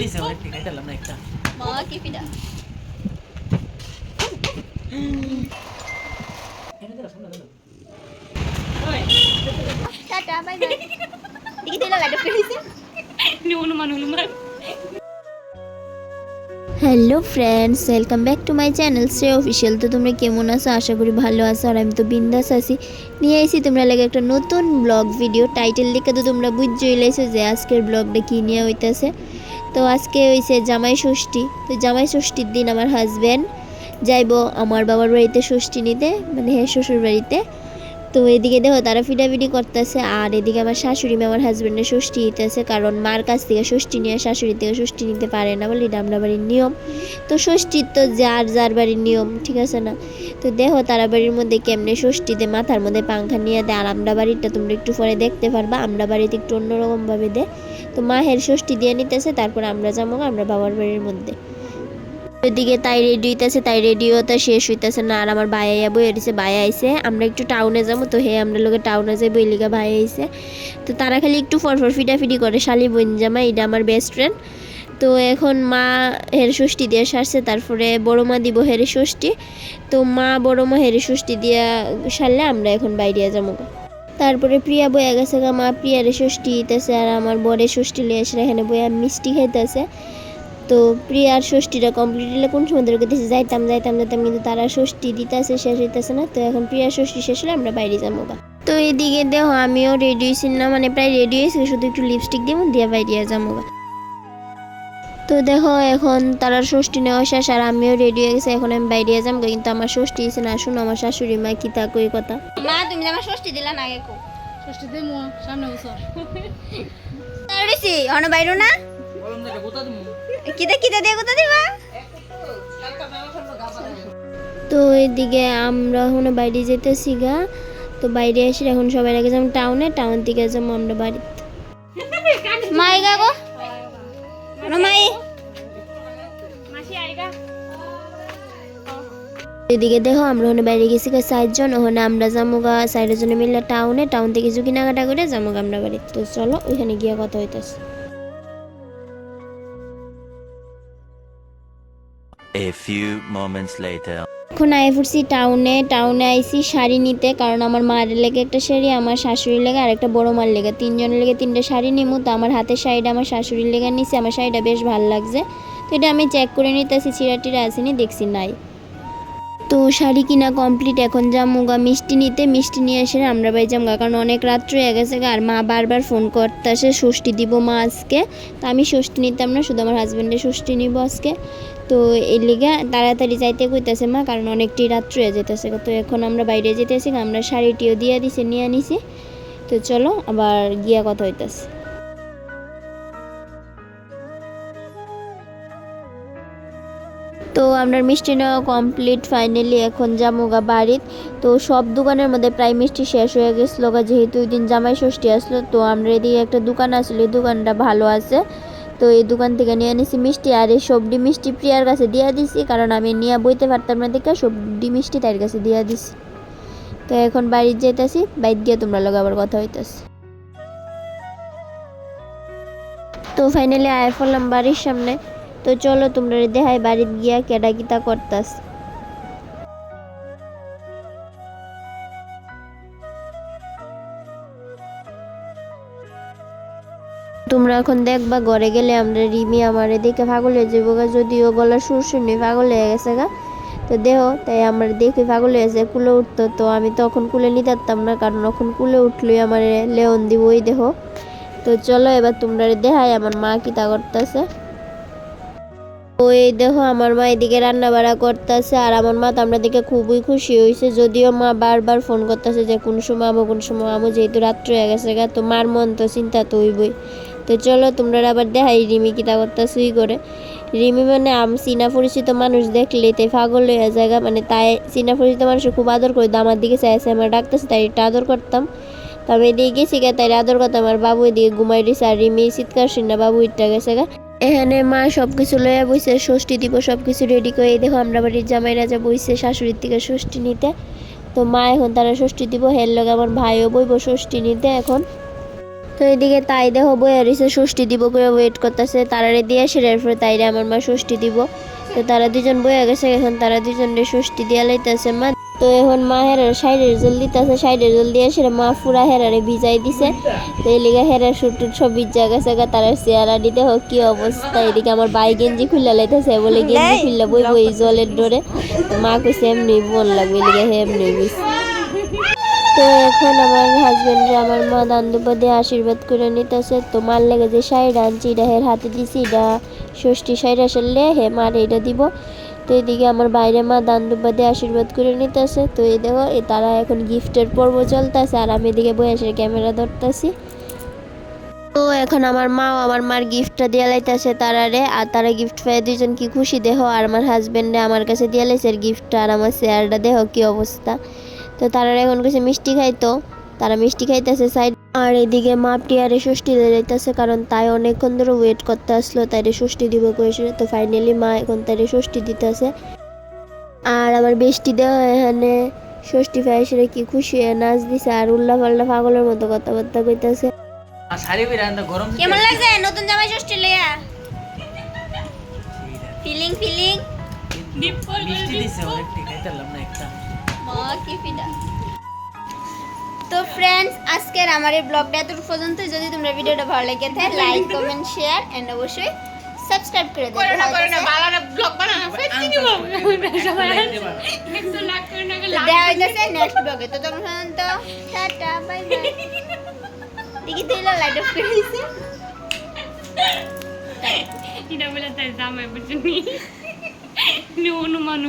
দিছে অনেক ঠিক খাইতাম না একটা মা কি পিঠা এনে দাও সামনে দাও টাটা বাই বাই দেখি দিলা লাইট ফেলিছে Hanuman hello friends welcome back to my channel Shrey official. তো তোমরা কেমন আছো? আশা করি ভালো আছো। আর আমি তো বিন্দাস আছি। নিয়ে আইছি তোমরা লাগে একটা নতুন ব্লগ ভিডিও। টাইটেল দেখে তো তোমরা বুঝতেই লাইছো যে আজকের ব্লগটা কী নিয়ে হইতাছে। তো আজকে হইছে জামাই ষষ্ঠী। তো জামাই ষষ্ঠীর দিন আমার হাজব্যান্ড যাইবো আমার বাবার বাড়িতে ষষ্ঠী নিতে, মানে হ্যাঁ শ্বশুর বাড়িতে। তো এদিকে দেখো তারা ফিটাফিটি করতেছে, আর এদিকে আমার শাশুড়ি মা আমার হাজব্যান্ডের ষষ্ঠী নিতেছে, কারণ মার কাছ থেকে ষষ্ঠী নিয়ে শাশুড়ি থেকে ষষ্ঠী নিতে পারে না বলে এটা আমরা বাড়ির নিয়ম। তো ষষ্ঠীর তো যার যার বাড়ির নিয়ম, ঠিক আছে না? তো দেখো তারা বাড়ির মধ্যে কেমনে ষষ্ঠীতে মাথার মধ্যে পাংখা নিয়ে দেয়, আর আমরা বাড়িটা তোমরা একটু পরে দেখতে পারবা। আমরা বাড়িতে একটু অন্যরকমভাবে দেয়। তো মাহের ষষ্ঠী দিয়ে নিতেছে, তারপর আমরা যাবো আমরা বাবার বাড়ির মধ্যে। ওইদিকে তাই রেডি হইতেছে, তাই রেডি হতে শেষ হইতেছে না। আর আমার ভাই বই এসেছে, ভাই আইসে আমরা একটু টাউনে যাবো। তো হে আমরা লোকে টাউনে যাবো, এই লিগা ভাই আইসে। তো তারা খালি একটু ফরফর ফিটাফিটি করে, শালি বোন জামা, এটা আমার বেস্ট ফ্রেন্ড। তো এখন মা হের ষষ্ঠী দিয়ে সারছে, তারপরে বড়ো মা দিব হের ষষ্ঠী। তো মা বড়ো মা হের ষষ্ঠী দিয়া সারলে আমরা এখন বাইরে যাবো। তারপরে প্রিয়া বইয়া গেছে গা, মা প্রিয়ারে ষষ্ঠী দিতেছে, আর আমার বরের ষষ্ঠী লিয়ে এসে এখানে বইয়া মিষ্টি খাইতেছে। তো প্রিয়ার ষষ্ঠীটা কমপ্লিট হলে কোন সময় ধরে করতেছে যাইতাম, কিন্তু তারা ষষ্ঠী দিতেছে, শেষ হইতেছে না। তো এখন প্রিয়ার ষষ্ঠী শেষ হলে আমরা বাইরে যাবো। তো এদিকে দেখো আমিও রেডি হয়েছি না, মানে প্রায় রেডি হয়েছি, শুধু একটু লিপস্টিক দিয়ে দিয়ে বাইরে যাবো। তো দেখো এখন তারা ষষ্ঠী নেওয়া শেষ, আর আমিও রেডি হয়ে গেছি, এখন আমি বাইরে যাবো। কিন্তু আমার ষষ্ঠী হয়েছে না, শুনো আমার শাশুড়ি মা কি তা কই কথা। মা তুমি আমার ষষ্ঠী দিলা না, আগে ষষ্ঠী দিমু সামনে বছর তাড়িছি অন বাইরো না বললাম যে গোতা দিমু কিতা কিতা দিয়ে কোথা দিবা। তো এদিকে আমরা এখন বাইরে যেতেছি গা। তো বাইরে এসে এখন সবাই আগে যাবো টাউনে, টাউন থেকে যাবো আমরা বাড়িতে। মাই গা গো মাই এদিকে দেখো আমরা ওখানে বাইরে গেছি গা 4 জন, ওখানে আমরা যাবো গা 4 জনে মিলে টাউনে, টাউন থেকে কিছু কেনাকাটা করে যাবো গা আমরা বাড়িতে। তো চলো ওইখানে গিয়ে কথা হইতেছে। A few moments later. এখন আই পড়ছি টাউনে আইছি শাড়ি নিতে, কারণ আমার মার লেগে একটা শাড়ি, আমার শাশুড়ির লেগে আর একটা বড় মার লেগে, 3 জনের লেগে 3টা শাড়ি নিমু। তো আমার হাতের শাড়িটা আমার শাশুড়ির লেগে নিছি, আমার শাড়িটা বেশ ভালো লাগছে। তো এটা আমি চেক করে নিতেছি, ছিঁড়াটিরা আসেনি, দেখছি নাই। তো শাড়ি কিনা কমপ্লিট, এখন যামুগা মিষ্টি নিতে, মিষ্টি নিয়ে এসে আমরা বাড়ি যামগা, কারণ অনেক রাত্র হয়ে গেছে। আর মা বারবার ফোন করতে আসে ষষ্ঠী দিব মা আজকে। তো আমি ষষ্ঠী নিতাম না, শুধু আমার হাজব্যান্ডের ষষ্ঠী নিব আজকে। তো এই লিগা তাড়াতাড়ি যাইতে কইতেছে মা, কারণ অনেকটি রাত্র হয়ে যেতেছে। তো এখন আমরা বাইরে যেতেছি, আমরা শাড়িটিও দিয়ে দিছি, নিয়ে নিছি। তো চলো আবার গিয়া কথা হইতেছে। তো আমরা মিষ্টি নেওয়া কমপ্লিট ফাইনালি, এখন যামুগা বাড়িত। তো সব দোকানের মধ্যে প্রায় মিষ্টি শেষ হয়ে গেছিলো গা, যেহেতু ওই দিন জামাই ষষ্ঠী আসলো। তো আমরা এদিকে একটা দোকান আসলো, এই দোকানটা ভালো আছে। তো এই দোকান থেকে নিয়ে নিছি মিষ্টি, আর এই সবডি মিষ্টি প্রিয়ার কাছে দিয়ে দিছি, কারণ আমি নিয়ে বইতে পারতাম না দেখে সবডি মিষ্টি তার কাছে দিয়ে দিছি। তো এখন বাড়িতে যাইতেছি, বাইরে গিয়ে তোমরা লগে আবার কথা হইতেছে। তো ফাইনালি আয় পড়লাম বাড়ির সামনে। তো চলো তোমরা দেখাই বাড়িতে গিয়া কেডা কিতা করতাস। তোমরা এখন দেখবা ঘরে গেলে আমরা রিমি আমার দেখে পাগল হয়ে যাবো গা, যদিও গলার সুর শুনি পাগল হয়ে গেছে গা। তো দেহ তাই আমার দেখে পাগল হয়ে গেছে, কুলে উঠতো। তো আমি তখন কুলে নিতে পারতাম না, কারণ এখন কুলে উঠলই আমার লেওন দিব ওই দেহ। তো চলো এবার তোমরা দেখাই আমার মা কিতা করতেছে। ওই দেখো আমার মা এদিকে রান্না বাড়া করতেছে, আর আমার মা তো আমরা দেখে খুবই খুশি হয়েছে। যদিও মা বারবার ফোন করতেছে যে কোন সময় আমো, যেহেতু রাত্র হয়ে গেছে গা। তো মার মন তো চিন্তা তো হইবই। তো চলো তোমরা আবার দেখাই রিমি কিতা করতেছে করে। রিমি মানে চীনা পরিচিত মানুষ দেখলেই তাই পাগল হয়ে যায়, মানে তাই চীনা পরিচিত মানুষ খুব আদর করে। আমার দিকে চাইছে, আমার ডাকতেছে, তাই এটা আদর করতাম। তো আমি এদিকে গেছি গা, তাই আদর করতাম। আমার বাবু এদিকে ঘুমাই দিছে, আর রিমি চিৎকার শুনে বাবু ইটটা গেছে গা। এখানে মা সবকিছু লইয়া বইছে, ষষ্ঠী দিব সবকিছু রেডি করে। এই দেখো আমরা বাড়ির জামাই রাজা বইছে শাশুড়ির থেকে ষষ্ঠী নিতে। তো মা এখন তারা ষষ্ঠী দিব, হের লগে আমার ভাইও বইব ষষ্ঠী নিতে এখন। তো এদিকে তাই দেখো বইয়া রয়েছে ষষ্ঠী দিব করে ওয়েট করতেছে তারারে দিয়ে সেটার পরে তাইরে আমার মা ষষ্ঠী দিব। তো তারা দুজন বইয়া গেছে, এখন তারা দুজনে ষষ্ঠী দিয়া লাইতেছে মা। তো এখন মা হেরার সাইডের জল দিতেছে, সাইডের জল দিয়ে সেটা মা পুরা হেরারে ভিজাই দিছে। তো এই লিগা হেরার শুট সব ভিজা গেছে, তারা চেয়ারা দিতে হোক কি অবস্থা। এদিকে আমার ভাই গেঞ্জি খুললা লাইতেছে, বলে গেঞ্জি খুললা বই বই জলের ডরে। তো মা কইছে এমনি মন লাগবে, লিগা হে এমনি বুঝছে। তো এখন আমার হাজবেন্ডে আমার মা দান দুপা দিয়ে আশীর্বাদ করে নিতেছে। তো মার লেগে যে শাড়িটা আনছি এটা হের হাতে দিছি, এটা ষষ্ঠী শাড়ি আসলে হে মার এটা দিব। তো এদিকে আমার বাইরে মা দান দুপা দিয়ে আশীর্বাদ করে নিতেছে। তো এই দেখো তারা এখন গিফটের পর্ব চলতেছে, আর আমি এদিকে বয়সের ক্যামেরা ধরতেছি। তো এখন আমার মাও আমার মার গিফটটা দিয়ে লাইতেছে তারারে, আর তারা গিফট পেয়ে দুজন কি খুশি দেখো। আর আমার হাজবেন্ডে আমার কাছে দিয়ে লাইছে গিফটটা, আর আমার চেয়ারটা দেখো কি অবস্থা। তো তারা এখন কাছে মিষ্টি খাইতো, তারা মিষ্টি খাইতেছে সাইড। আর এদিকে মা টিয়ারে ষষ্ঠী দিয়ে যাইতেছে, কারণ তাই অনেকক্ষণ ধরে ওয়েট করতে আসলো তাইরে ষষ্ঠী দিব কয়েছে। তো ফাইনালি মা এখন তাইরে ষষ্ঠী দিতেছে। আর আমার বেষ্টি দেওয়া এখানে ষষ্ঠী ফাইসে কি খুশি হয়ে নাচ দিছে, আর উল্লা পাল্লা পাগলের মতো কথাবার্তা কইতাছে। আর শাড়ি পরে আন্দা গরম দিতে কেমন লাগছে নতুন জামাই ষষ্ঠী লইয়া? ফিলিং মিষ্টি দিছে অনেকটি খাইতাম না একটা। তো ফ্রেন্ডস, আজকের আমার এই ব্লগটা এত পর্যন্ত। যদি তোমরা ভিডিওটা ভালো লেগে থাকে লাইক কমেন্ট শেয়ার এন্ড অবশ্যই সাবস্ক্রাইব করে দিও। দেখা হইতেছে নেক্সট ব্লগে। তো তখন পর্যন্ত টাটা বাই বাই। দেখি তুই লাইট অফ করে দিছে। এটা বলে তাই জামাই বুঝনি অনুমান